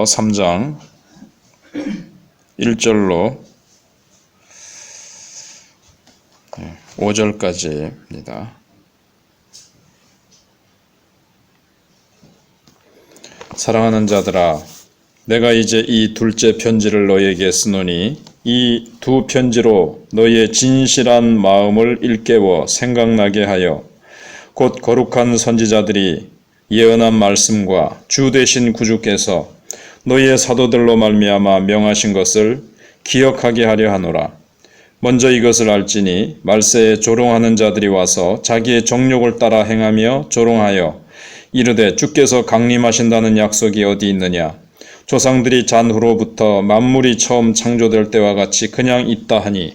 3장 1절로 5절까지입니다. 사랑하는 자들아, 내가 이제 이 둘째 편지를 너희에게 쓰노니 이 두 편지로 너희의 진실한 마음을 일깨워 생각나게 하여 곧 거룩한 선지자들이 예언한 말씀과 주 되신 구주께서 너희의 사도들로 말미암아 명하신 것을 기억하게 하려 하노라. 먼저 이것을 알지니 말세에 조롱하는 자들이 와서 자기의 정욕을 따라 행하며 조롱하여 이르되 주께서 강림하신다는 약속이 어디 있느냐? 조상들이 잔 후로부터 만물이 처음 창조될 때와 같이 그냥 있다 하니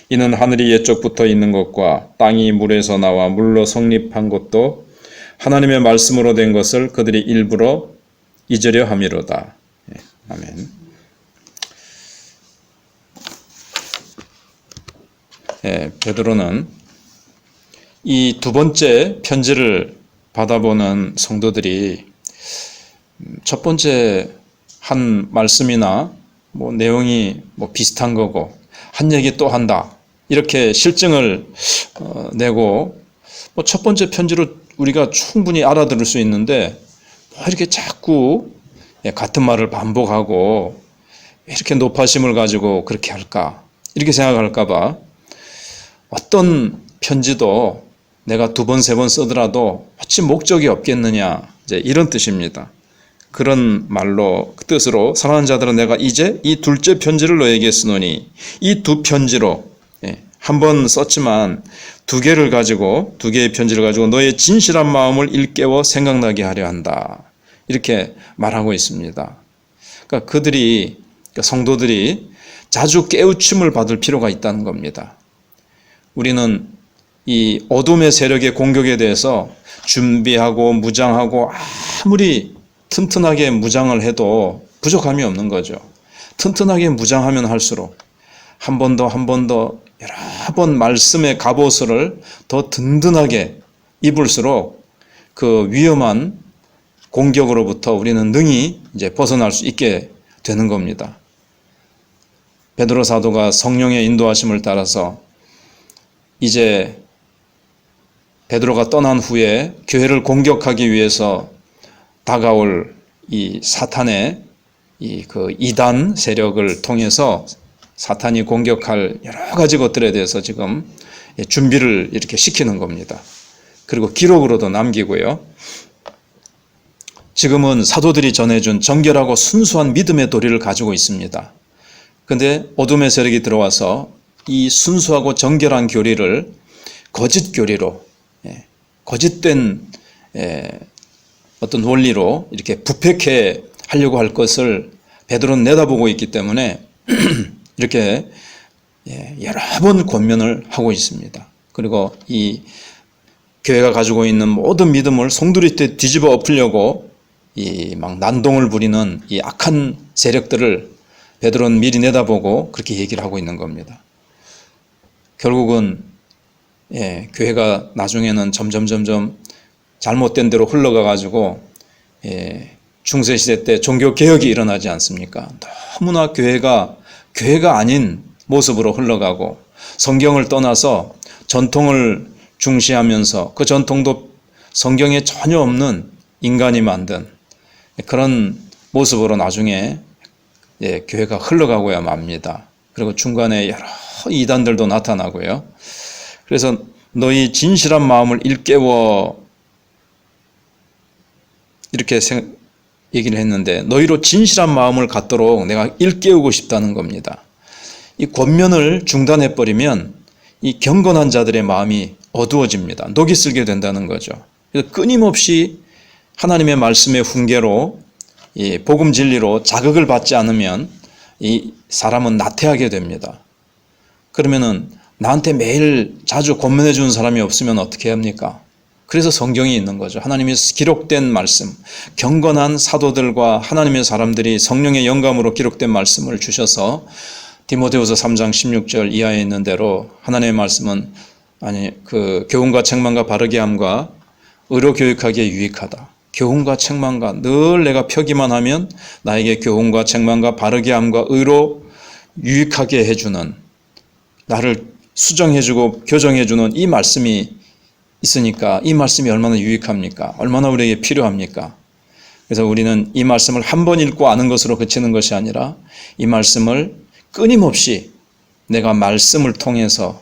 이는 하늘이 옛적부터 있는 것과 땅이 물에서 나와 물로 성립한 것도 하나님의 말씀으로 된 것을 그들이 일부러 잊으려 함이로다. 아멘. 베드로는 이 두 번째 편지를 받아보는 성도들이 첫 번째 한 말씀이나 내용이 비슷한 거고 한 얘기 또 한다 이렇게 실증을 내고 첫 번째 편지로 우리가 충분히 알아들을 수 있는데 이렇게 자꾸 같은 말을 반복하고 이렇게 높아심을 가지고 그렇게 할까 이렇게 생각할까 봐 어떤 편지도 내가 두 번, 세 번 쓰더라도 어찌 목적이 없겠느냐 이제 이런 뜻입니다. 그런 말로 그 뜻으로 사랑하는 자들은 내가 이제 이 둘째 편지를 너에게 쓰노니 이 두 편지로 한 번 썼지만 두 개의 편지를 가지고 너의 진실한 마음을 일깨워 생각나게 하려 한다. 이렇게 말하고 있습니다. 그러니까 성도들이 자주 깨우침을 받을 필요가 있다는 겁니다. 우리는 이 어둠의 세력의 공격에 대해서 준비하고 무장하고 아무리 튼튼하게 무장을 해도 부족함이 없는 거죠. 튼튼하게 무장하면 할수록 한 번 더 여러 번 말씀의 갑옷을 더 든든하게 입을수록 그 위험한 공격으로부터 우리는 능히 이제 벗어날 수 있게 되는 겁니다. 베드로 사도가 성령의 인도하심을 따라서 이제 베드로가 떠난 후에 교회를 공격하기 위해서 다가올 이 사탄의 그 이단 세력을 통해서 사탄이 공격할 여러 가지 것들에 대해서 지금 준비를 이렇게 시키는 겁니다. 그리고 기록으로도 남기고요. 지금은 사도들이 전해준 정결하고 순수한 믿음의 도리를 가지고 있습니다. 그런데 어둠의 세력이 들어와서 이 순수하고 정결한 교리를 거짓 교리로 거짓된 어떤 원리로 이렇게 부패케 하려고 할 것을 베드로는 내다보고 있기 때문에 이렇게 여러 번 권면을 하고 있습니다. 그리고 이 교회가 가지고 있는 모든 믿음을 송두리째 뒤집어 엎으려고 막 난동을 부리는 이 악한 세력들을 베드로는 미리 내다보고 그렇게 얘기를 하고 있는 겁니다. 결국은 교회가 나중에는 점점 잘못된 대로 흘러가 가지고 중세시대 때 종교개혁이 일어나지 않습니까? 너무나 교회가 아닌 모습으로 흘러가고 성경을 떠나서 전통을 중시하면서 그 전통도 성경에 전혀 없는 인간이 만든 그런 모습으로 나중에 교회가 흘러가고야 맙니다. 그리고 중간에 여러 이단들도 나타나고요. 그래서 너희 진실한 마음을 일깨워 이렇게 얘기를 했는데 너희로 진실한 마음을 갖도록 내가 일깨우고 싶다는 겁니다. 이 권면을 중단해버리면 이 경건한 자들의 마음이 어두워집니다. 녹이 슬게 된다는 거죠. 그래서 끊임없이 하나님의 말씀의 훈계로 이 복음 진리로 자극을 받지 않으면 이 사람은 나태하게 됩니다. 그러면은 나한테 매일 자주 권면해 주는 사람이 없으면 어떻게 합니까? 그래서 성경이 있는 거죠. 하나님의 기록된 말씀, 경건한 사도들과 하나님의 사람들이 성령의 영감으로 기록된 말씀을 주셔서 디모데후서 3장 16절 이하에 있는 대로 하나님의 말씀은 교훈과 책망과 바르게 함과 의로 교육하기에 유익하다. 교훈과 책망과 늘 내가 펴기만 하면 나에게 교훈과 책망과 바르게 함과 의로 유익하게 해주는, 나를 수정해주고 교정해주는 이 말씀이 있으니까 이 말씀이 얼마나 유익합니까? 얼마나 우리에게 필요합니까? 그래서 우리는 이 말씀을 한 번 읽고 아는 것으로 그치는 것이 아니라 이 말씀을 끊임없이 내가 말씀을 통해서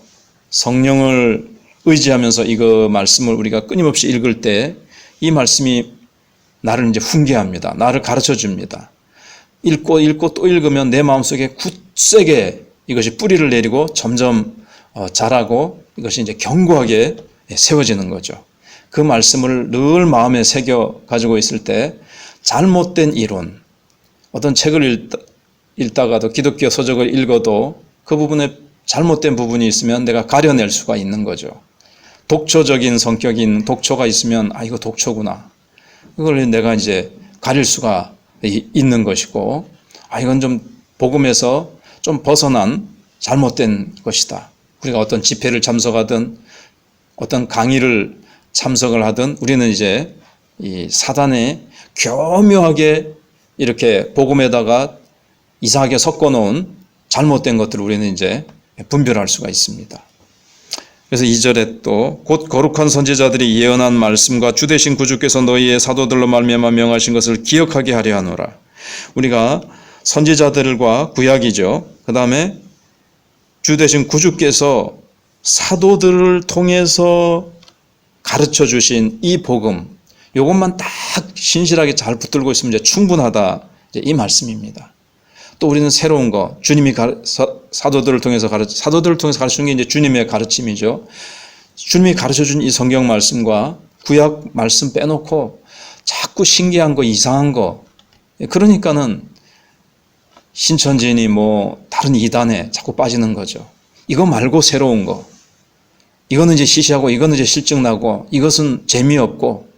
성령을 의지하면서 이거 말씀을 우리가 끊임없이 읽을 때 이 말씀이 나를 이제 훈계합니다. 나를 가르쳐 줍니다. 읽고 또 읽으면 내 마음속에 굳세게 이것이 뿌리를 내리고 점점 자라고 이것이 이제 견고하게 세워지는 거죠. 그 말씀을 늘 마음에 새겨 가지고 있을 때 잘못된 이론, 어떤 책을 읽다가도 기독교 서적을 읽어도 그 부분에 잘못된 부분이 있으면 내가 가려낼 수가 있는 거죠. 독초적인 성격인 독초가 있으면 이거 독초구나. 이걸 내가 이제 가릴 수가 있는 것이고, 이건 좀 복음에서 좀 벗어난 잘못된 것이다. 우리가 어떤 집회를 참석하든 어떤 강의를 참석을 하든 우리는 이제 이 사단에 교묘하게 이렇게 복음에다가 이상하게 섞어 놓은 잘못된 것들을 우리는 이제 분별할 수가 있습니다. 그래서 2절에 또 곧 거룩한 선지자들이 예언한 말씀과 주 되신 구주께서 너희의 사도들로 말미암아 명하신 것을 기억하게 하려 하노라. 우리가 선지자들과 구약이죠. 그 다음에 주 되신 구주께서 사도들을 통해서 가르쳐 주신 이 복음, 이것만 딱 신실하게 잘 붙들고 있으면 이제 충분하다, 이제 이 말씀입니다. 또 우리는 새로운 거, 주님이 사도들을 통해서 가르치는 게 이제 주님의 가르침이죠. 주님이 가르쳐 준 이 성경 말씀과 구약 말씀 빼놓고 자꾸 신기한 거, 이상한 거, 그러니까는 신천지인이 뭐 다른 이단에 자꾸 빠지는 거죠. 이거 말고 새로운 거, 이거는 이제 시시하고 이거는 이제 실증나고 이것은 재미없고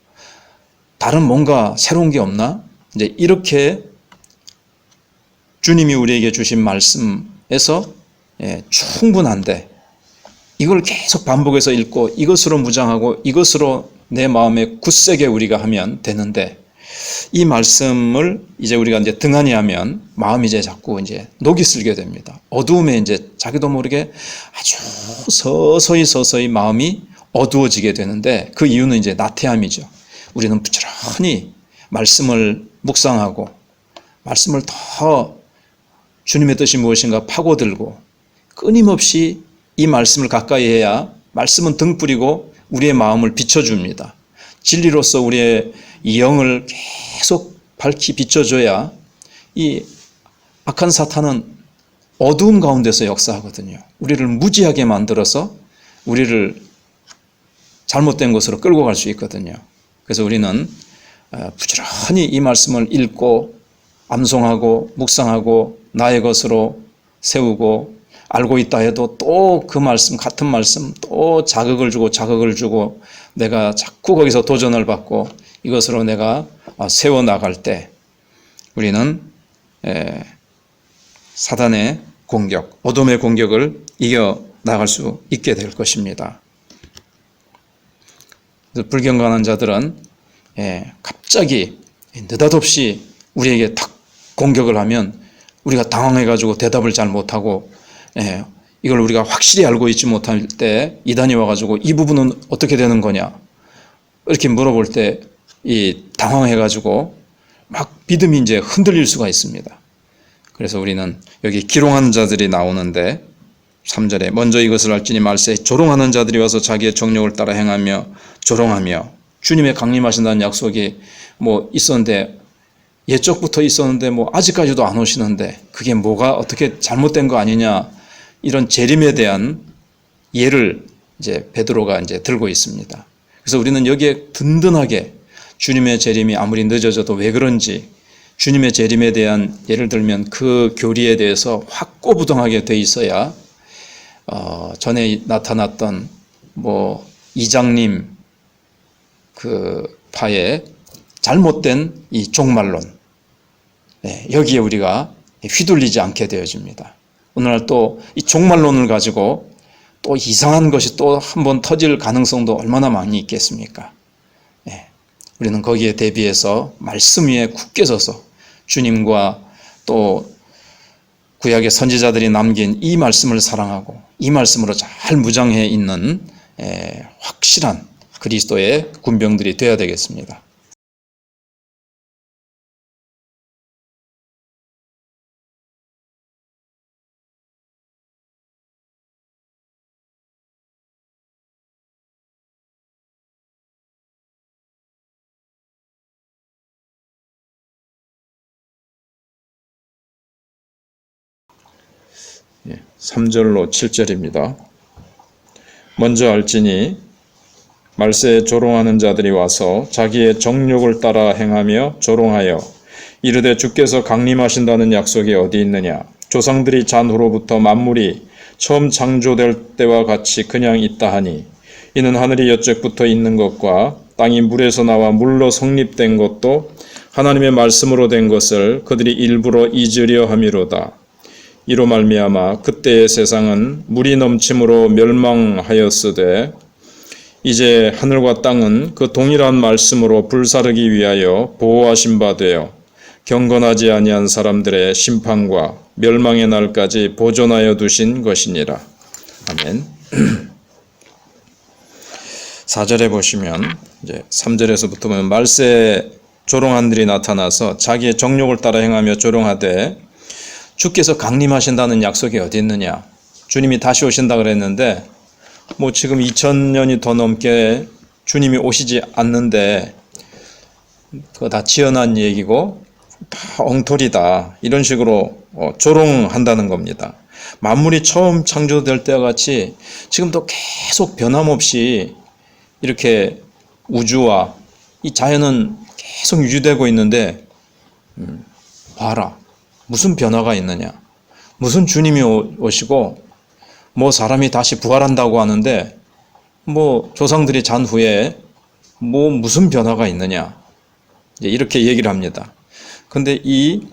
다른 뭔가 새로운 게 없나? 이제 이렇게 주님이 우리에게 주신 말씀에서 충분한데 이걸 계속 반복해서 읽고 이것으로 무장하고 이것으로 내 마음에 굳세게 우리가 하면 되는데, 이 말씀을 이제 우리가 이제 등한히 하면 마음이 이제 자꾸 이제 녹이 슬게 됩니다. 어두움에 이제 자기도 모르게 아주 서서히 마음이 어두워지게 되는데, 그 이유는 이제 나태함이죠. 우리는 부지런히 말씀을 묵상하고 말씀을 더 주님의 뜻이 무엇인가 파고들고 끊임없이 이 말씀을 가까이 해야 말씀은 등불이고 우리의 마음을 비춰줍니다. 진리로서 우리의 영을 계속 밝히 비춰줘야 이 악한 사탄은 어두움 가운데서 역사하거든요. 우리를 무지하게 만들어서 우리를 잘못된 곳으로 끌고 갈 수 있거든요. 그래서 우리는 부지런히 이 말씀을 읽고 암송하고 묵상하고 나의 것으로 세우고, 알고 있다 해도 또 그 말씀, 같은 말씀 또 자극을 주고 내가 자꾸 거기서 도전을 받고 이것으로 내가 세워나갈 때 우리는 사단의 공격, 어둠의 공격을 이겨나갈 수 있게 될 것입니다. 불경건한 자들은 갑자기 느닷없이 우리에게 탁 공격을 하면 우리가 당황해가지고 대답을 잘 못하고, 이걸 우리가 확실히 알고 있지 못할 때 이단이 와가지고 이 부분은 어떻게 되는 거냐 이렇게 물어볼 때 이 당황해가지고 막 믿음이 이제 흔들릴 수가 있습니다. 그래서 우리는 여기 기롱하는 자들이 나오는데 3절에 먼저 이것을 알지니 말세 조롱하는 자들이 와서 자기의 정욕을 따라 행하며 조롱하며, 주님의 강림하신다는 약속이 뭐 있었는데 예적부터 있었는데 뭐 아직까지도 안 오시는데 그게 뭐가 어떻게 잘못된 거 아니냐, 이런 재림에 대한 예를 이제 베드로가 이제 들고 있습니다. 그래서 우리는 여기에 든든하게 주님의 재림이 아무리 늦어져도 왜 그런지 주님의 재림에 대한 예를 들면 그 교리에 대해서 확고부동하게 돼 있어야 전에 나타났던 뭐 이장님 그 파의 잘못된 이 종말론, 여기에 우리가 휘둘리지 않게 되어집니다. 오늘날 또 이 종말론을 가지고 또 이상한 것이 또 한번 터질 가능성도 얼마나 많이 있겠습니까? 우리는 거기에 대비해서 말씀 위에 굳게 서서 주님과 또 구약의 선지자들이 남긴 이 말씀을 사랑하고 이 말씀으로 잘 무장해 있는 확실한 그리스도의 군병들이 되어야 되겠습니다. 예, 3절로 7절입니다. 먼저 알지니 말세에 조롱하는 자들이 와서 자기의 정욕을 따라 행하며 조롱하여 이르되 주께서 강림하신다는 약속이 어디 있느냐. 조상들이 잔 후로부터 만물이 처음 창조될 때와 같이 그냥 있다 하니 이는 하늘이 여쪽부터 있는 것과 땅이 물에서 나와 물로 성립된 것도 하나님의 말씀으로 된 것을 그들이 일부러 잊으려 함이로다. 이로 말미암아 그때의 세상은 물이 넘침으로 멸망하였으되 이제 하늘과 땅은 그 동일한 말씀으로 불사르기 위하여 보호하신 바 되어 경건하지 아니한 사람들의 심판과 멸망의 날까지 보존하여 두신 것이니라. 아멘. 4절에 보시면 이제 3절에서부터 보면 말세에 조롱한들이 나타나서 자기의 정욕을 따라 행하며 조롱하되 주께서 강림하신다는 약속이 어디 있느냐. 주님이 다시 오신다 그랬는데 뭐 지금 2000년이 더 넘게 주님이 오시지 않는데 그거 다 지어난 얘기고 다 엉터리다. 이런 식으로 조롱한다는 겁니다. 만물이 처음 창조될 때와 같이 지금도 계속 변함없이 이렇게 우주와 이 자연은 계속 유지되고 있는데 봐라. 무슨 변화가 있느냐. 무슨 주님이 오시고 뭐 사람이 다시 부활한다고 하는데 뭐 조상들이 잔 후에 뭐 무슨 변화가 있느냐. 이렇게 얘기를 합니다. 근데 이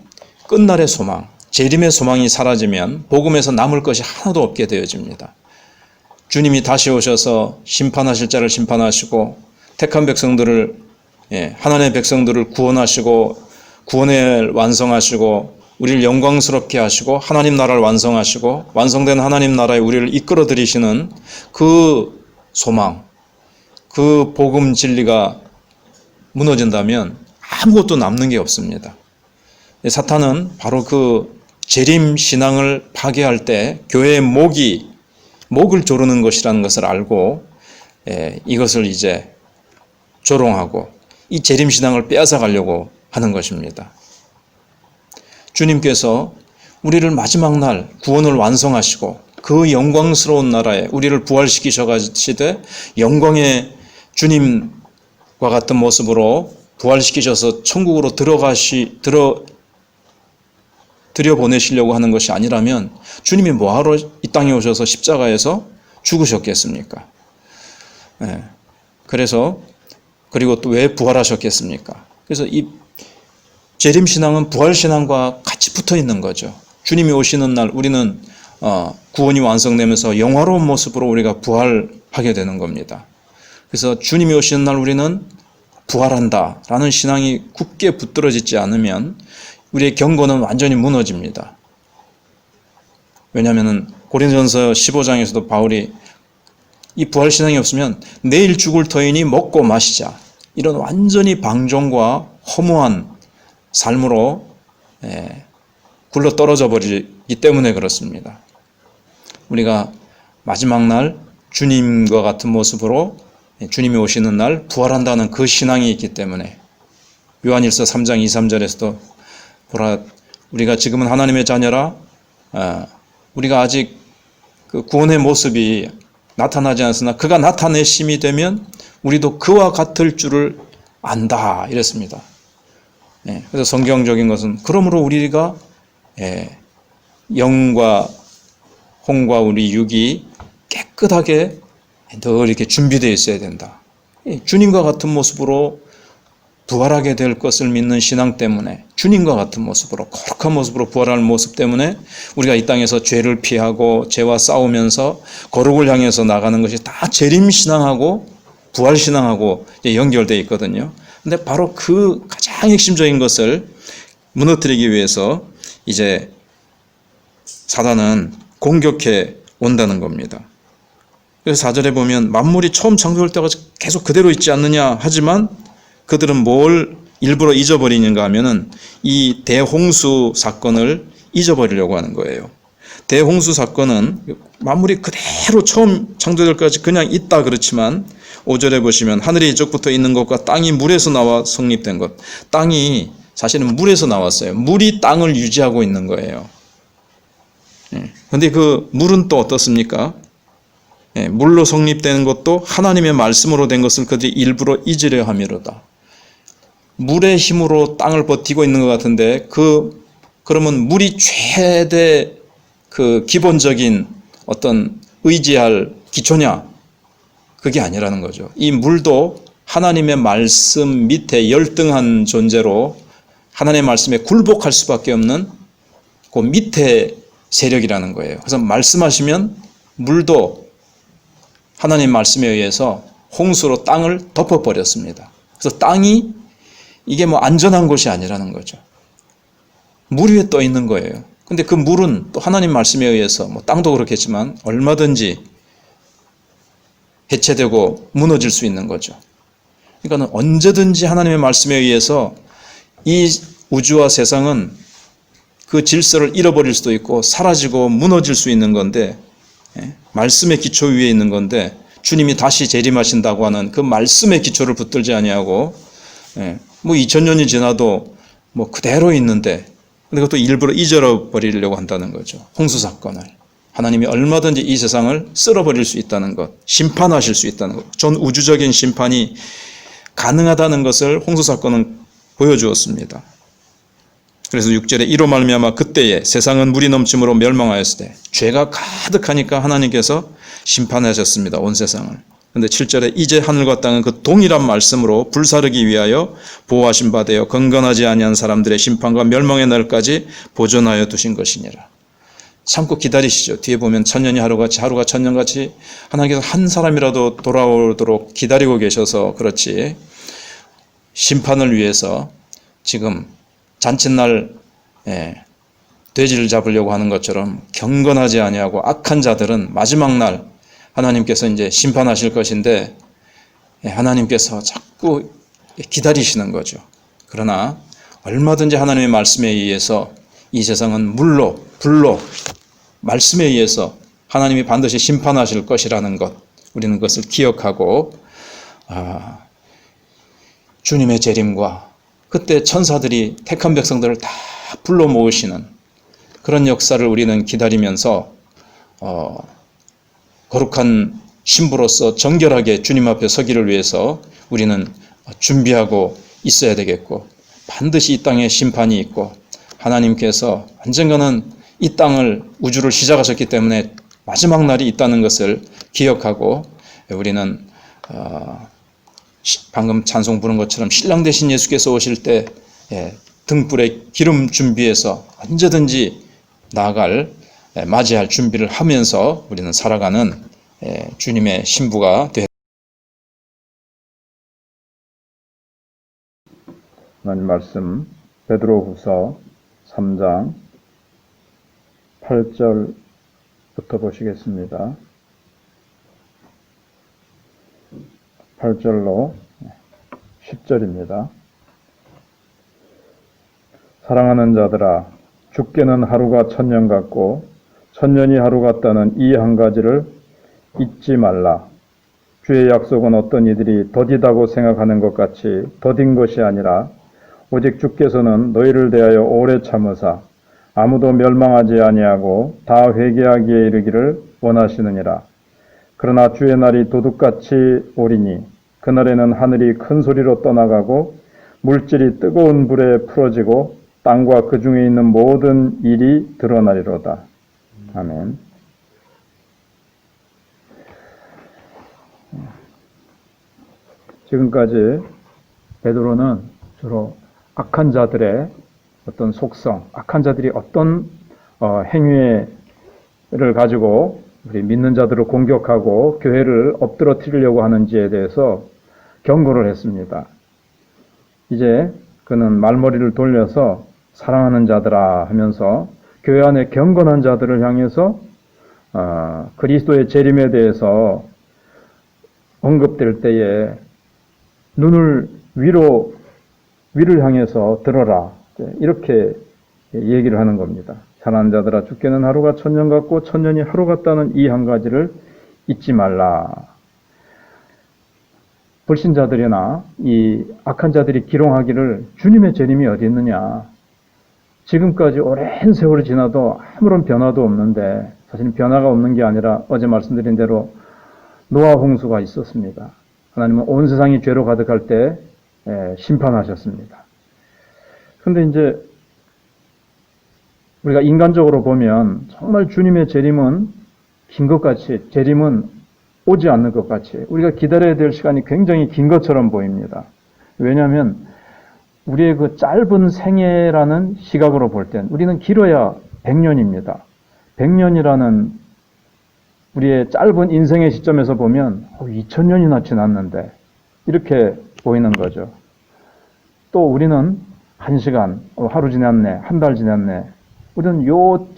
끝날의 소망, 재림의 소망이 사라지면 복음에서 남을 것이 하나도 없게 되어집니다. 주님이 다시 오셔서 심판하실 자를 심판하시고 택한 백성들을 하나님의 백성들을 구원하시고 구원을 완성하시고 우리를 영광스럽게 하시고 하나님 나라를 완성하시고 완성된 하나님 나라에 우리를 이끌어 들이시는 그 소망, 그 복음 진리가 무너진다면 아무것도 남는 게 없습니다. 사탄은 바로 그 재림 신앙을 파괴할 때 교회의 목을 조르는 것이라는 것을 알고 이것을 이제 조롱하고 이 재림 신앙을 빼앗아 가려고 하는 것입니다. 주님께서 우리를 마지막 날 구원을 완성하시고 그 영광스러운 나라에 우리를 부활시키셔 가시되 영광의 주님과 같은 모습으로 부활시키셔서 천국으로 들여보내시려고 하는 것이 아니라면 주님이 뭐하러 이 땅에 오셔서 십자가에서 죽으셨겠습니까? 그리고 또 왜 부활하셨겠습니까? 그래서 이 재림신앙은 부활신앙과 같이 붙어 있는 거죠. 주님이 오시는 날 우리는 구원이 완성되면서 영화로운 모습으로 우리가 부활하게 되는 겁니다. 그래서 주님이 오시는 날 우리는 부활한다라는 신앙이 굳게 붙들어지지 않으면 우리의 경건은 완전히 무너집니다. 왜냐하면 고린도전서 15장에서도 바울이 이 부활신앙이 없으면 내일 죽을 터이니 먹고 마시자. 이런 완전히 방종과 허무한 삶으로 굴러 떨어져 버리기 때문에 그렇습니다. 우리가 마지막 날 주님과 같은 모습으로 주님이 오시는 날 부활한다는 그 신앙이 있기 때문에 요한일서 3장 2, 3절에서도 보라 우리가 지금은 하나님의 자녀라 우리가 아직 그 구원의 모습이 나타나지 않으나 그가 나타내심이 되면 우리도 그와 같을 줄을 안다 이랬습니다. 그래서 성경적인 것은 그러므로 우리가 영과 혼과 우리 육이 깨끗하게 늘 이렇게 준비되어 있어야 된다. 주님과 같은 모습으로 부활하게 될 것을 믿는 신앙 때문에 주님과 같은 모습으로 거룩한 모습으로 부활하는 모습 때문에 우리가 이 땅에서 죄를 피하고 죄와 싸우면서 거룩을 향해서 나가는 것이 다 재림신앙하고 부활신앙하고 연결되어 있거든요. 근데 바로 그 가장 핵심적인 것을 무너뜨리기 위해서 이제 사단은 공격해 온다는 겁니다. 그래서 4절에 보면 만물이 처음 창조될 때까지 계속 그대로 있지 않느냐 하지만 그들은 뭘 일부러 잊어버리는가 하면은 이 대홍수 사건을 잊어버리려고 하는 거예요. 대홍수 사건은 만물이 그대로 처음 창조될 때까지 그냥 있다 그렇지만 5절에 보시면 하늘이 이쪽부터 있는 것과 땅이 물에서 나와 성립된 것. 땅이 사실은 물에서 나왔어요. 물이 땅을 유지하고 있는 거예요. 그런데 그 물은 또 어떻습니까? 물로 성립되는 것도 하나님의 말씀으로 된 것을 그들이 일부러 잊으려 함이로다. 물의 힘으로 땅을 버티고 있는 것 같은데 그러면 물이 최대 그 기본적인 어떤 의지할 기초냐? 그게 아니라는 거죠. 이 물도 하나님의 말씀 밑에 열등한 존재로 하나님의 말씀에 굴복할 수밖에 없는 그 밑에 세력이라는 거예요. 그래서 말씀하시면 물도 하나님 말씀에 의해서 홍수로 땅을 덮어버렸습니다. 그래서 땅이 이게 뭐 안전한 곳이 아니라는 거죠. 물 위에 떠 있는 거예요. 근데 그 물은 또 하나님 말씀에 의해서 뭐 땅도 그렇겠지만 얼마든지 해체되고 무너질 수 있는 거죠. 그러니까 언제든지 하나님의 말씀에 의해서 이 우주와 세상은 그 질서를 잃어버릴 수도 있고 사라지고 무너질 수 있는 건데 말씀의 기초 위에 있는 건데 주님이 다시 재림하신다고 하는 그 말씀의 기초를 붙들지 아니하고 뭐 2000년이 지나도 뭐 그대로 있는데 근데 그것도 일부러 잊어버리려고 한다는 거죠. 홍수 사건을. 하나님이 얼마든지 이 세상을 쓸어버릴 수 있다는 것, 심판하실 수 있다는 것, 전 우주적인 심판이 가능하다는 것을 홍수 사건은 보여주었습니다. 그래서 6절에 이로 말미암아 그때에 세상은 물이 넘침으로 멸망하였을 때 죄가 가득하니까 하나님께서 심판하셨습니다. 온 세상을. 그런데 7절에 이제 하늘과 땅은 그 동일한 말씀으로 불사르기 위하여 보호하신 바 되어 건건하지 아니한 사람들의 심판과 멸망의 날까지 보존하여 두신 것이니라. 참고 기다리시죠. 뒤에 보면 천년이 하루같이 하루가 천년같이 하나님께서 한 사람이라도 돌아오도록 기다리고 계셔서 그렇지 심판을 위해서 지금 잔칫날 돼지를 잡으려고 하는 것처럼 경건하지 아니하고 악한 자들은 마지막 날 하나님께서 이제 심판하실 것인데 하나님께서 자꾸 기다리시는 거죠. 그러나 얼마든지 하나님의 말씀에 의해서 이 세상은 물로 불로 말씀에 의해서 하나님이 반드시 심판하실 것이라는 것 우리는 그것을 기억하고 주님의 재림과 그때 천사들이 택한 백성들을 다 불러 모으시는 그런 역사를 우리는 기다리면서 거룩한 신부로서 정결하게 주님 앞에 서기를 위해서 우리는 준비하고 있어야 되겠고 반드시 이 땅에 심판이 있고 하나님께서 언젠가는 이 땅을 우주를 시작하셨기 때문에 마지막 날이 있다는 것을 기억하고 우리는 방금 찬송 부른 것처럼 신랑 되신 예수께서 오실 때 등불에 기름 준비해서 언제든지 나아갈 맞이할 준비를 하면서 우리는 살아가는 주님의 신부가 되었습니다. 하나님 말씀 베드로후서 3장 8절부터 보시겠습니다. 8절로 10절입니다. 사랑하는 자들아, 죽게는 하루가 천년 같고 천년이 하루 같다는 이 한 가지를 잊지 말라. 주의 약속은 어떤 이들이 더디다고 생각하는 것 같이 더딘 것이 아니라 오직 주께서는 너희를 대하여 오래 참으사 아무도 멸망하지 아니하고 다 회개하기에 이르기를 원하시느니라. 그러나 주의 날이 도둑같이 오리니 그날에는 하늘이 큰 소리로 떠나가고 물질이 뜨거운 불에 풀어지고 땅과 그 중에 있는 모든 일이 드러나리로다. 아멘. 지금까지 베드로는 주로 악한 자들의 어떤 속성, 악한 자들이 어떤 행위를 가지고 우리 믿는 자들을 공격하고 교회를 엎드러뜨리려고 하는지에 대해서 경고를 했습니다. 이제 그는 말머리를 돌려서 사랑하는 자들아 하면서 교회 안에 경건한 자들을 향해서 그리스도의 재림에 대해서 언급될 때에 눈을 위를 향해서 들어라. 이렇게 얘기를 하는 겁니다. 사랑하는 자들아 주께는 하루가 천년 같고 천년이 하루 같다는 이 한 가지를 잊지 말라. 불신자들이나 이 악한 자들이 기롱하기를 주님의 재림이 어디 있느냐. 지금까지 오랜 세월이 지나도 아무런 변화도 없는데 사실 변화가 없는 게 아니라 어제 말씀드린 대로 노아 홍수가 있었습니다. 하나님은 온 세상이 죄로 가득할 때 심판하셨습니다. 그런데 이제 우리가 인간적으로 보면 정말 주님의 재림은 긴 것 같이, 재림은 오지 않는 것 같이 우리가 기다려야 될 시간이 굉장히 긴 것처럼 보입니다. 왜냐하면 우리의 그 짧은 생애라는 시각으로 볼 땐 우리는 길어야 100년입니다. 100년이라는 우리의 짧은 인생의 시점에서 보면 2000년이나 지났는데 이렇게 보이는 거죠. 또 우리는 1시간, 하루 지났네, 한 달 지났네. 우리는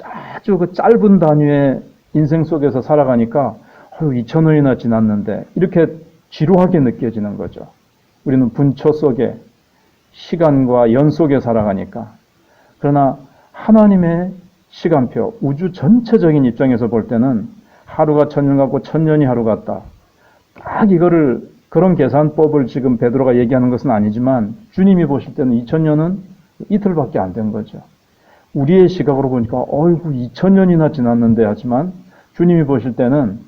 아주 그 짧은 단위의 인생 속에서 살아가니까 2000년이나 지났는데 이렇게 지루하게 느껴지는 거죠. 우리는 분초 속에 시간과 연 속에 살아가니까. 그러나 하나님의 시간표, 우주 전체적인 입장에서 볼 때는 하루가 천년 같고 천년이 하루 같다. 딱 이거를 그런 계산법을 지금 베드로가 얘기하는 것은 아니지만 주님이 보실 때는 2000년은 이틀밖에 안 된 거죠. 우리의 시각으로 보니까 어이구 2000년이나 지났는데 하지만 주님이 보실 때는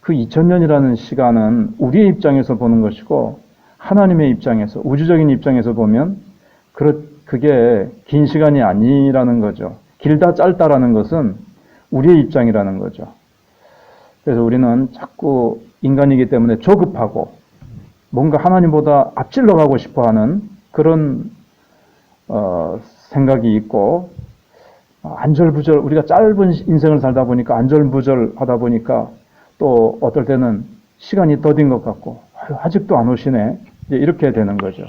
그 2000년이라는 시간은 우리의 입장에서 보는 것이고 하나님의 입장에서 우주적인 입장에서 보면 그게 긴 시간이 아니라는 거죠. 길다 짧다라는 것은 우리의 입장이라는 거죠. 그래서 우리는 자꾸 인간이기 때문에 조급하고 뭔가 하나님보다 앞질러 가고 싶어하는 그런 생각이 있고 안절부절 우리가 짧은 인생을 살다 보니까 안절부절하다 보니까 또 어떨 때는 시간이 더딘 것 같고 아직도 안 오시네 이제 이렇게 되는 거죠.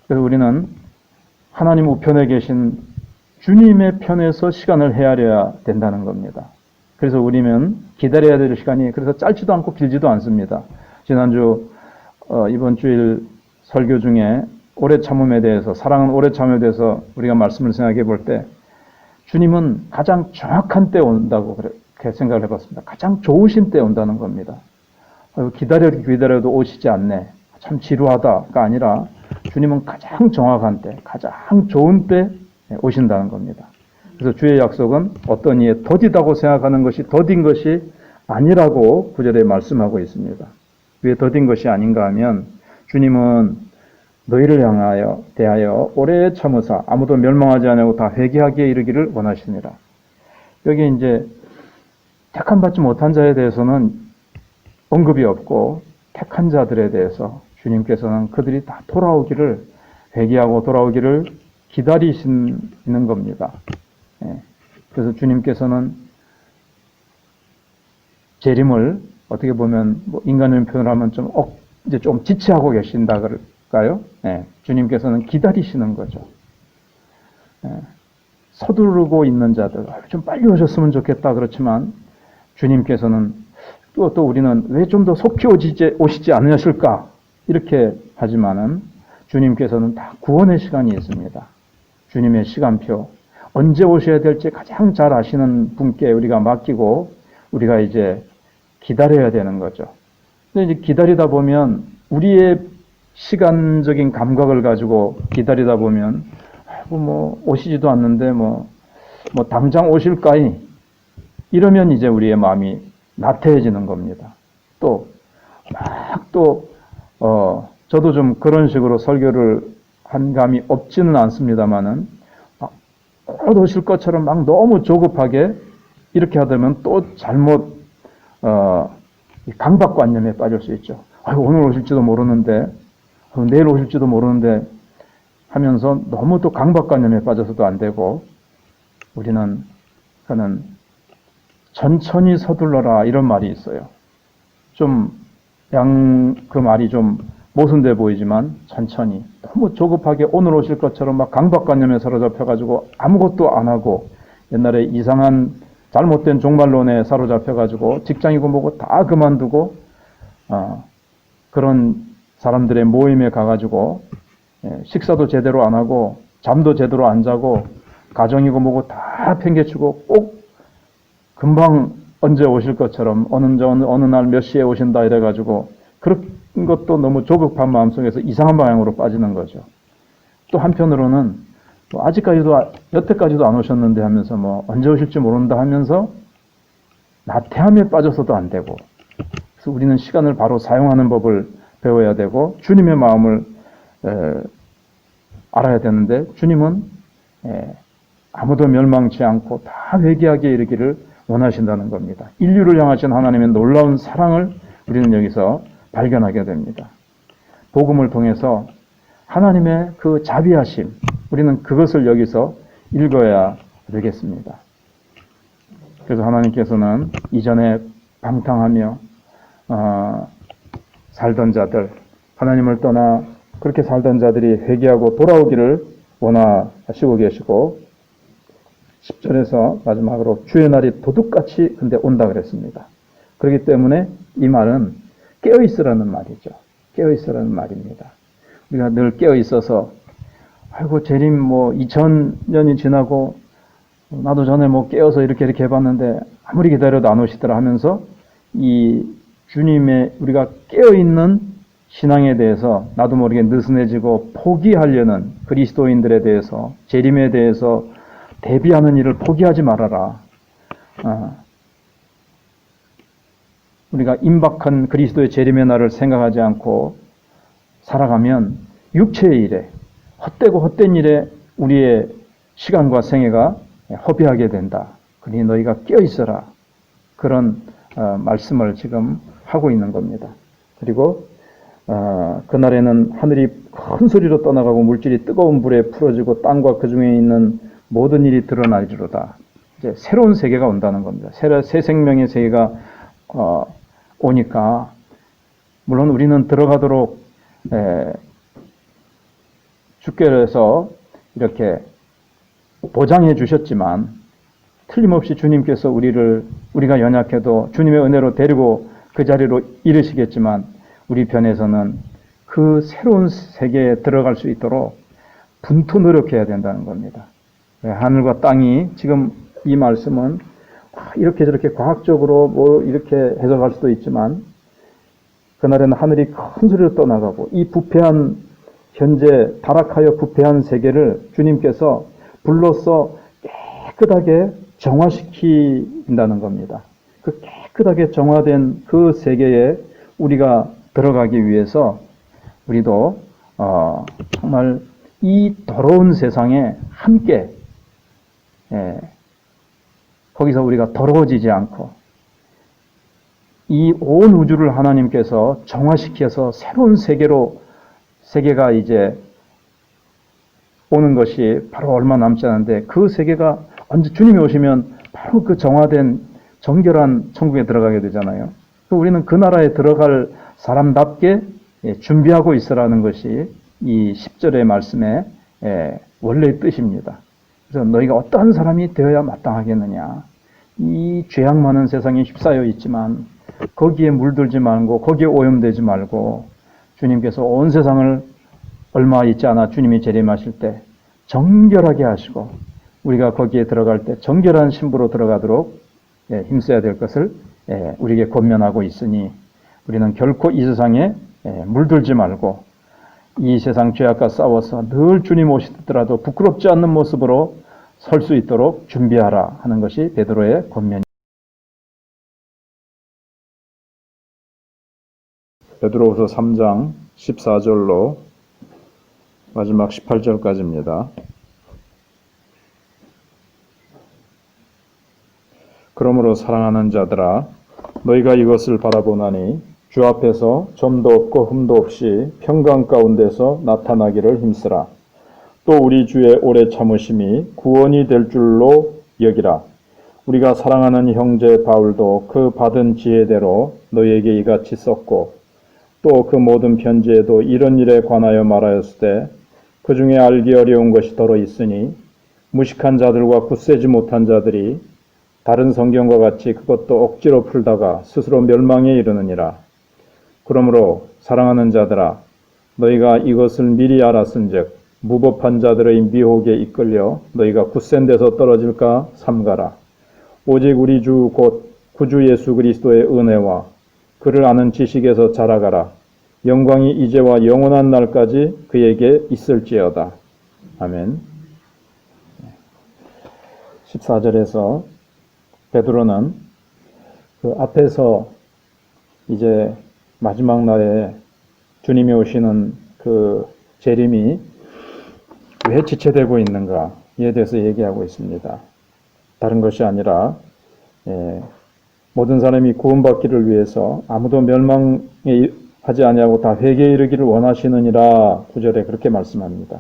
그래서 우리는 하나님 우편에 계신 주님의 편에서 시간을 헤아려야 된다는 겁니다. 그래서 우리는 기다려야 될 시간이 그래서 짧지도 않고 길지도 않습니다. 지난주 이번 주일 설교 중에 오래 참음에 대해서 사랑은 오래 참음에 대해서 우리가 말씀을 생각해 볼 때 주님은 가장 정확한 때 온다고 그렇게 생각을 해봤습니다. 가장 좋으신 때 온다는 겁니다. 기다려도 오시지 않네. 참 지루하다가 아니라 주님은 가장 정확한 때, 가장 좋은 때 오신다는 겁니다. 그래서 주의 약속은 어떤 이에 더디다고 생각하는 것이 더딘 것이 아니라고 구절에 말씀하고 있습니다. 왜 더딘 것이 아닌가 하면 주님은 너희를 대하여 오래 참으사 아무도 멸망하지 않고 다 회개하기에 이르기를 원하시니라. 여기 이제 택함 받지 못한 자에 대해서는 언급이 없고 택한 자들에 대해서 주님께서는 그들이 다 돌아오기를 회개하고 돌아오기를 기다리시는 겁니다. 그래서 주님께서는 재림을 어떻게 보면 인간적인 표현을 하면 이제 좀 지체하고 계신다 그럴까요? 주님께서는 기다리시는 거죠. 서두르고 있는 자들, 좀 빨리 오셨으면 좋겠다 그렇지만 주님께서는 또 우리는 왜 좀 더 속히 오시지 않으실까 이렇게 하지만은 주님께서는 다 구원의 시간이 있습니다. 주님의 시간표, 언제 오셔야 될지 가장 잘 아시는 분께 우리가 맡기고 우리가 이제 기다려야 되는 거죠. 근데 이제 기다리다 보면 우리의 시간적인 감각을 가지고 기다리다 보면 오시지도 않는데 당장 오실까이 이러면 이제 우리의 마음이 나태해지는 겁니다. 저도 좀 그런 식으로 설교를 한 감이 없지는 않습니다만은 곧 오실 것처럼 막 너무 조급하게 이렇게 하다면 또 잘못 강박관념에 빠질 수 있죠. 오늘 오실지도 모르는데 내일 오실지도 모르는데 하면서 너무 또 강박관념에 빠져서도 안 되고 우리는 천천히 서둘러라 이런 말이 있어요. 그 말이 좀 모순돼 보이지만 천천히, 너무 조급하게 오늘 오실 것처럼 막 강박관념에 사로잡혀가지고 아무것도 안 하고, 옛날에 이상한 잘못된 종말론에 사로잡혀가지고 직장이고 뭐고 다 그만두고 그런 사람들의 모임에 가가지고 식사도 제대로 안 하고 잠도 제대로 안 자고 가정이고 뭐고 다 팽개치고 꼭 금방 언제 오실 것처럼 어느 날 몇 시에 오신다 이래가지고 그런 것도 너무 조급한 마음속에서 이상한 방향으로 빠지는 거죠. 또 한편으로는 아직까지도 여태까지도 안 오셨는데 하면서 뭐 언제 오실지 모른다 하면서 나태함에 빠져서도 안 되고, 그래서 우리는 시간을 바로 사용하는 법을 배워야 되고 주님의 마음을 알아야 되는데, 주님은 아무도 멸망치 않고 다 회개하게 이르기를 원하신다는 겁니다. 인류를 향하신 하나님의 놀라운 사랑을 우리는 여기서 발견하게 됩니다. 복음을 통해서 하나님의 그 자비하심, 우리는 그것을 여기서 읽어야 되겠습니다. 그래서 하나님께서는 이전에 방탕하며 살던 자들, 하나님을 떠나 그렇게 살던 자들이 회개하고 돌아오기를 원하시고 계시고, 10절에서 마지막으로 주의 날이 도둑같이 근데 온다 그랬습니다. 그렇기 때문에 이 말은 깨어있으라는 말이죠. 깨어있으라는 말입니다. 우리가 늘 깨어있어서 아이고 재림 뭐 2000년이 지나고 나도 전에 뭐 깨어서 이렇게 해봤는데 아무리 기다려도 안 오시더라 하면서 이 주님의 우리가 깨어있는 신앙에 대해서 나도 모르게 느슨해지고 포기하려는 그리스도인들에 대해서, 재림에 대해서 대비하는 일을 포기하지 말아라. 우리가 임박한 그리스도의 재림의 날을 생각하지 않고 살아가면 육체의 일에, 헛되고 헛된 일에 우리의 시간과 생애가 허비하게 된다. 그러니 너희가 깨어있어라. 그런 말씀을 지금 하고 있는 겁니다. 그리고 그날에는 하늘이 큰 소리로 떠나가고 물질이 뜨거운 불에 풀어지고 땅과 그 중에 있는 모든 일이 드러나리로다. 이제 새로운 세계가 온다는 겁니다. 새 생명의 세계가 오니까 물론 우리는 들어가도록 주께서 이렇게 보장해 주셨지만 틀림없이 주님께서 우리가 연약해도 주님의 은혜로 데리고 그 자리로 이르시겠지만 우리 편에서는 그 새로운 세계에 들어갈 수 있도록 분투 노력해야 된다는 겁니다. 하늘과 땅이, 지금 이 말씀은 이렇게 저렇게 과학적으로 뭐 이렇게 해석할 수도 있지만 그날에는 하늘이 큰 소리로 떠나가고 이 부패한, 현재 타락하여 부패한 세계를 주님께서 불로써 깨끗하게 정화시킨다는 겁니다. 그 깨끗하게 정화된 그 세계에 우리가 들어가기 위해서 우리도 정말 이 더러운 세상에 함께 거기서 우리가 더러워지지 않고 이 온 우주를 하나님께서 정화시켜서 새로운 세계가 이제 오는 것이 바로 얼마 남지 않은데, 그 세계가 언제 주님이 오시면 바로 그 정화된 정결한 천국에 들어가게 되잖아요. 우리는 그 나라에 들어갈 사람답게 준비하고 있으라는 것이 이 10절의 말씀의 원래의 뜻입니다. 그래서 너희가 어떠한 사람이 되어야 마땅하겠느냐. 이 죄악 많은 세상에 휩싸여 있지만 거기에 물들지 말고 거기에 오염되지 말고 주님께서 온 세상을 얼마 있지 않아 주님이 재림하실 때 정결하게 하시고 우리가 거기에 들어갈 때 정결한 신부로 들어가도록 힘써야 될 것을 우리에게 권면하고 있으니 우리는 결코 이 세상에 물들지 말고 이 세상 죄악과 싸워서 늘 주님 오시더라도 부끄럽지 않는 모습으로 설 수 있도록 준비하라 하는 것이 베드로의 권면입니다. 베드로후서 3장 14절로 마지막 18절까지입니다. 그러므로 사랑하는 자들아, 너희가 이것을 바라보나니 주 앞에서 점도 없고 흠도 없이 평강 가운데서 나타나기를 힘쓰라. 또 우리 주의 오래 참으심이 구원이 될 줄로 여기라. 우리가 사랑하는 형제 바울도 그 받은 지혜대로 너희에게 이같이 썼고, 또 그 모든 편지에도 이런 일에 관하여 말하였을 때 그 중에 알기 어려운 것이 더러 있으니 무식한 자들과 굳세지 못한 자들이 다른 성경과 같이 그것도 억지로 풀다가 스스로 멸망에 이르느니라. 그러므로 사랑하는 자들아, 너희가 이것을 미리 알았은즉 무법한 자들의 미혹에 이끌려 너희가 굳센 데서 떨어질까 삼가라. 오직 우리 주 곧 구주 예수 그리스도의 은혜와 그를 아는 지식에서 자라가라. 영광이 이제와 영원한 날까지 그에게 있을지어다. 아멘. 14절에서 베드로는 그 앞에서 이제 마지막 날에 주님이 오시는 그 재림이 왜 지체되고 있는가에 대해서 얘기하고 있습니다. 다른 것이 아니라 모든 사람이 구원받기를 위해서 아무도 멸망에 하지 아니하고 다 회개에 이르기를 원하시느니라 9절에 그렇게 말씀합니다.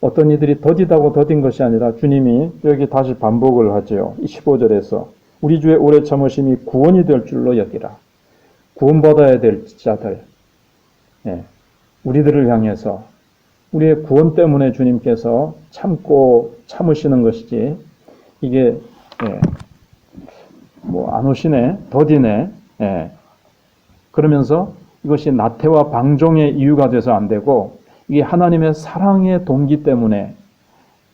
어떤 이들이 더디다고 더딘 것이 아니라 주님이 여기 다시 반복을 하죠. 15절에서 우리 주의 오래 참으심이 구원이 될 줄로 여기라. 구원받아야 될 자들, 우리들을 향해서 우리의 구원 때문에 주님께서 참고 참으시는 것이지 이게 안 오시네, 더디네, 그러면서 이것이 나태와 방종의 이유가 돼서 안 되고 이게 하나님의 사랑의 동기 때문에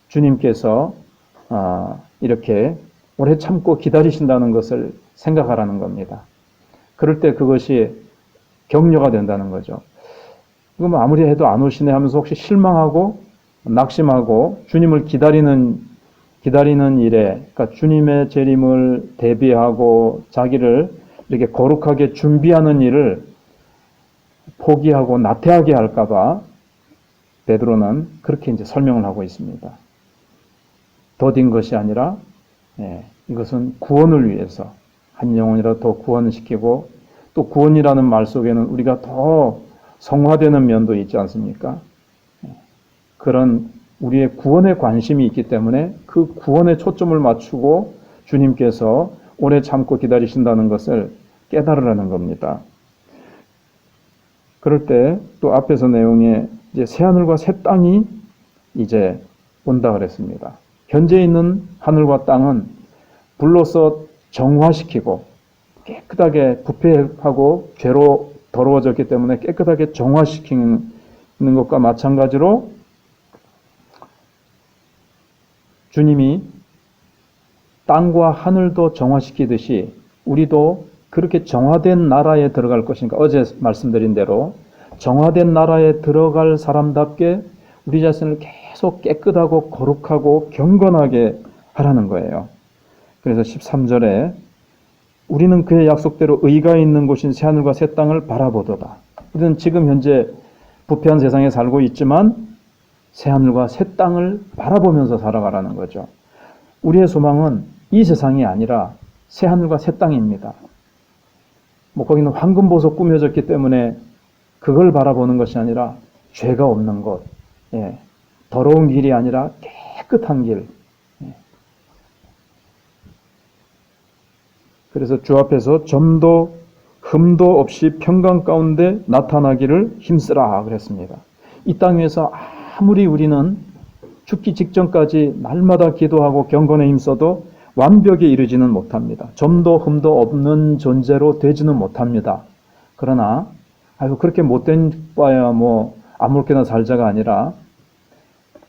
주님께서 이렇게 오래 참고 기다리신다는 것을 생각하라는 겁니다. 그럴 때 그것이 격려가 된다는 거죠. 이거 뭐 아무리 해도 안 오시네 하면서 혹시 실망하고 낙심하고 주님을 기다리는 일에, 그러니까 주님의 재림을 대비하고 자기를 이렇게 거룩하게 준비하는 일을 포기하고 나태하게 할까봐 베드로는 그렇게 이제 설명을 하고 있습니다. 더딘 것이 아니라 이것은 구원을 위해서 한 영혼이라도 더 구원시키고 또 구원이라는 말 속에는 우리가 더 성화되는 면도 있지 않습니까? 그런 우리의 구원에 관심이 있기 때문에 그 구원에 초점을 맞추고 주님께서 오래 참고 기다리신다는 것을 깨달으라는 겁니다. 그럴 때 또 앞에서 내용에 이제 새 하늘과 새 땅이 이제 온다 그랬습니다. 현재 있는 하늘과 땅은 불로서 정화시키고 깨끗하게 부패하고 죄로 더러워졌기 때문에 깨끗하게 정화시키는 것과 마찬가지로 주님이 땅과 하늘도 정화시키듯이 우리도 그렇게 정화된 나라에 들어갈 것이니까 어제 말씀드린 대로 정화된 나라에 들어갈 사람답게 우리 자신을 계속 깨끗하고 거룩하고 경건하게 하라는 거예요. 그래서 13절에 우리는 그의 약속대로 의가 있는 곳인 새하늘과 새 땅을 바라보도다. 우리는 지금 현재 부패한 세상에 살고 있지만 새하늘과 새 땅을 바라보면서 살아가라는 거죠. 우리의 소망은 이 세상이 아니라 새하늘과 새 땅입니다. 거기는 황금보석 꾸며졌기 때문에 그걸 바라보는 것이 아니라 죄가 없는 곳, 더러운 길이 아니라 깨끗한 길. 그래서 주 앞에서 점도 흠도 없이 평강 가운데 나타나기를 힘쓰라 그랬습니다. 이 땅 위에서 아무리 우리는 죽기 직전까지 날마다 기도하고 경건에 힘써도 완벽에 이르지는 못합니다. 점도 흠도 없는 존재로 되지는 못합니다. 그러나 그렇게 못된 바야 아무렇게나 살자가 아니라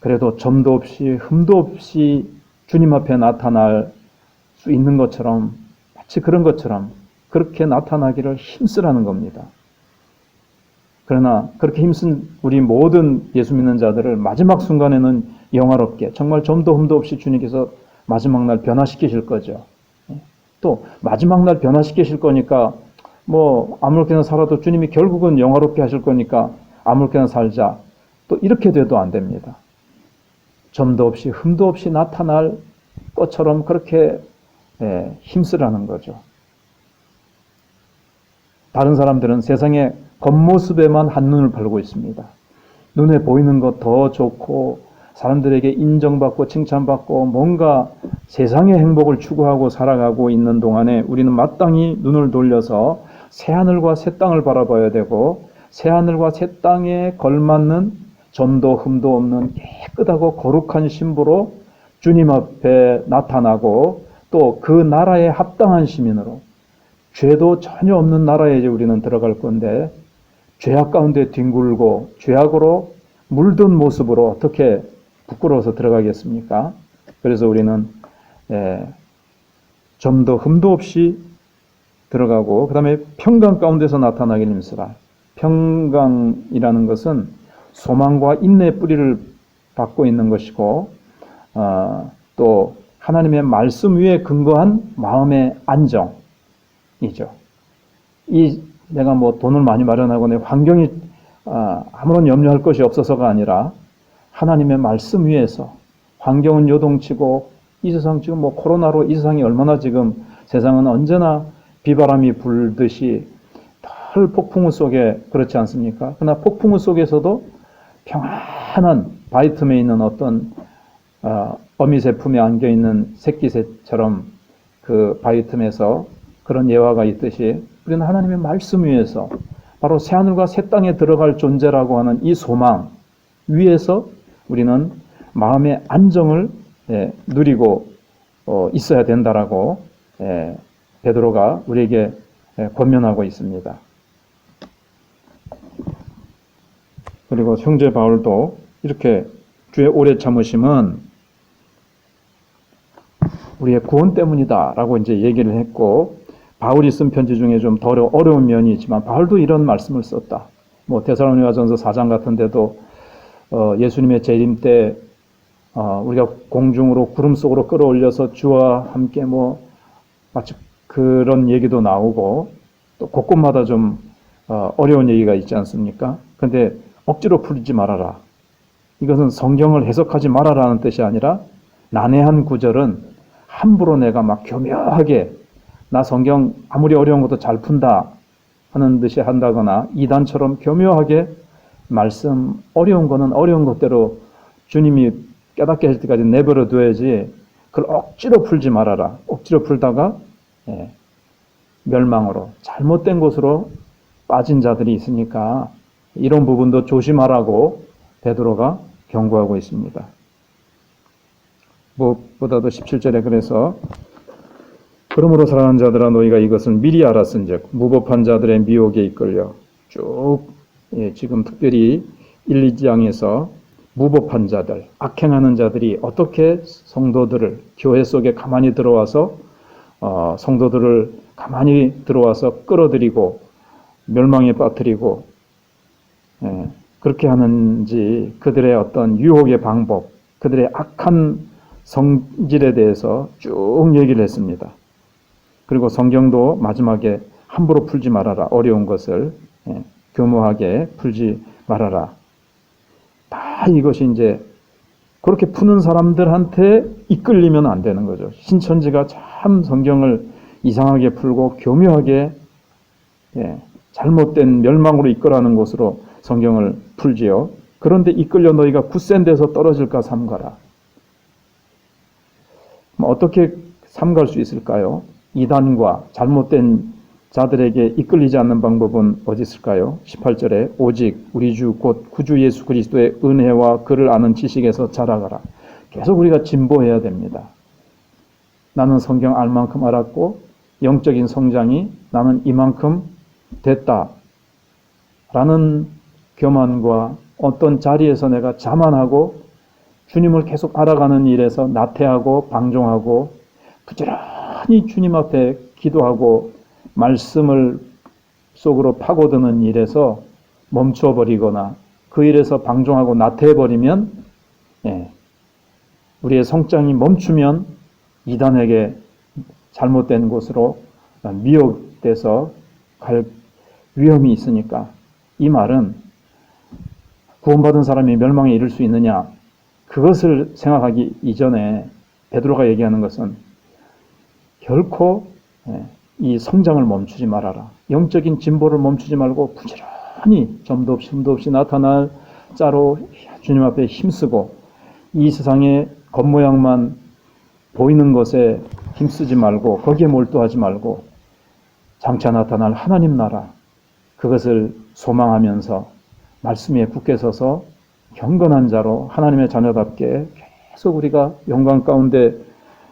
그래도 점도 없이 흠도 없이 주님 앞에 나타날 수 있는 것처럼 마치 그런 것처럼 그렇게 나타나기를 힘쓰라는 겁니다. 그러나 그렇게 힘쓴 우리 모든 예수 믿는 자들을 마지막 순간에는 영화롭게 정말 점도 흠도 없이 주님께서 마지막 날 변화시키실 거죠. 또 마지막 날 변화시키실 거니까 아무렇게나 살아도 주님이 결국은 영화롭게 하실 거니까 아무렇게나 살자. 또 이렇게 돼도 안 됩니다. 점도 없이 흠도 없이 나타날 것처럼 그렇게 힘쓰라는 거죠. 다른 사람들은 세상의 겉모습에만 한눈을 팔고 있습니다. 눈에 보이는 것 더 좋고 사람들에게 인정받고 칭찬받고 뭔가 세상의 행복을 추구하고 살아가고 있는 동안에 우리는 마땅히 눈을 돌려서 새하늘과 새 땅을 바라봐야 되고 새하늘과 새 땅에 걸맞는 점도 흠도 없는 깨끗하고 거룩한 신부로 주님 앞에 나타나고 또 그 나라에 합당한 시민으로 죄도 전혀 없는 나라에 이제 우리는 들어갈 건데 죄악 가운데 뒹굴고 죄악으로 물든 모습으로 어떻게 부끄러워서 들어가겠습니까? 그래서 우리는 점도 흠도 없이 들어가고 그 다음에 평강 가운데서 나타나길 힘쓰라. 평강이라는 것은 소망과 인내의 뿌리를 받고 있는 것이고 또 하나님의 말씀 위에 근거한 마음의 안정이죠. 내가 뭐 돈을 많이 마련하고 내 환경이 아무런 염려할 것이 없어서가 아니라 하나님의 말씀 위에서 환경은 요동치고 이 세상 지금 뭐 코로나로 이 세상이 얼마나 지금 세상은 언제나 비바람이 불듯이 덜 폭풍우 속에 그렇지 않습니까? 그러나 폭풍우 속에서도 평안한 바위 틈에 있는 어떤 어미새 품에 안겨있는 새끼새처럼 그 바위 틈에서 그런 예화가 있듯이 우리는 하나님의 말씀 위에서 바로 새하늘과 새 땅에 들어갈 존재라고 하는 이 소망 위에서 우리는 마음의 안정을 누리고 있어야 된다라고 베드로가 우리에게 권면하고 있습니다. 그리고 형제 바울도 이렇게 주의 오래 참으심은 우리의 구원 때문이다라고 이제 얘기를 했고 바울이 쓴 편지 중에 좀 더 어려운 면이 있지만 바울도 이런 말씀을 썼다. 뭐 데살로니가전서 4장 같은 데도 예수님의 재림 때 우리가 공중으로 구름 속으로 끌어올려서 주와 함께 뭐 마치 그런 얘기도 나오고 또 곳곳마다 좀 어려운 얘기가 있지 않습니까? 그런데 억지로 풀지 말아라. 이것은 성경을 해석하지 말아라는 뜻이 아니라 난해한 구절은 함부로 내가 막 교묘하게 나 성경 아무리 어려운 것도 잘 푼다 하는 듯이 한다거나 이단처럼 교묘하게 말씀 어려운 거는 어려운 것대로 주님이 깨닫게 할 때까지 내버려 둬야지 그걸 억지로 풀지 말아라. 억지로 풀다가 멸망으로 잘못된 곳으로 빠진 자들이 있으니까 이런 부분도 조심하라고 베드로가 경고하고 있습니다. 무엇보다도 17절에 그래서 그러므로 사랑하는 자들아 너희가 이것을 미리 알았은즉 무법한 자들의 미혹에 이끌려 쭉 지금 특별히 1, 2장에서 무법한 자들, 악행하는 자들이 어떻게 성도들을 교회 속에 가만히 들어와서 성도들을 가만히 들어와서 끌어들이고 멸망에 빠뜨리고 그렇게 하는지 그들의 어떤 유혹의 방법, 그들의 악한 성질에 대해서 쭉 얘기를 했습니다. 그리고 성경도 마지막에 함부로 풀지 말아라. 어려운 것을 교묘하게 풀지 말아라. 다 이것이 이제 그렇게 푸는 사람들한테 이끌리면 안 되는 거죠. 신천지가 참 성경을 이상하게 풀고 교묘하게 잘못된 멸망으로 이끌어가는 곳으로 성경을 풀지요. 그런데 이끌려 너희가 굳센 데서 떨어질까 삼가라. 어떻게 삼갈 수 있을까요? 이단과 잘못된 자들에게 이끌리지 않는 방법은 어디 있을까요? 18절에 오직 우리 주 곧 구주 예수 그리스도의 은혜와 그를 아는 지식에서 자라가라. 계속 우리가 진보해야 됩니다. 나는 성경 알 만큼 알았고 영적인 성장이 나는 이만큼 됐다 라는 교만과 어떤 자리에서 내가 자만하고 주님을 계속 알아가는 일에서 나태하고 방종하고 부지런히 주님 앞에 기도하고 말씀을 속으로 파고드는 일에서 멈춰버리거나 그 일에서 방종하고 나태해버리면 우리의 성장이 멈추면 이단에게 잘못된 곳으로 미혹돼서 갈 위험이 있으니까 이 말은 구원받은 사람이 멸망에 이를 수 있느냐 그것을 생각하기 이전에 베드로가 얘기하는 것은 결코 이 성장을 멈추지 말아라. 영적인 진보를 멈추지 말고 부지런히 점도 없이 흠도 없이 나타날 자로 주님 앞에 힘쓰고 이 세상의 겉모양만 보이는 것에 힘쓰지 말고 거기에 몰두하지 말고 장차 나타날 하나님 나라, 그것을 소망하면서 말씀 위에 굳게 서서 경건한 자로 하나님의 자녀답게 계속 우리가 영광 가운데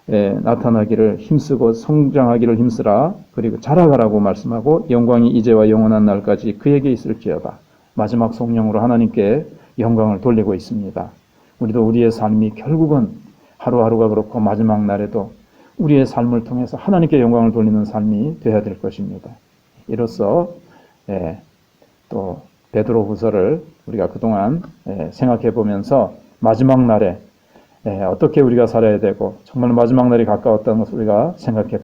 나타나기를 힘쓰고 성장하기를 힘쓰라. 그리고 자라가라고 말씀하고 영광이 이제와 영원한 날까지 그에게 있을지어다. 마지막 성령으로 하나님께 영광을 돌리고 있습니다. 우리도 우리의 삶이 결국은 하루하루가 그렇고 마지막 날에도 우리의 삶을 통해서 하나님께 영광을 돌리는 삶이 되어야 될 것입니다. 이로써 또 베드로후서를 우리가 그동안 생각해 보면서 마지막 날에 어떻게 우리가 살아야 되고 정말 마지막 날이 가까웠다는 것을 우리가 생각해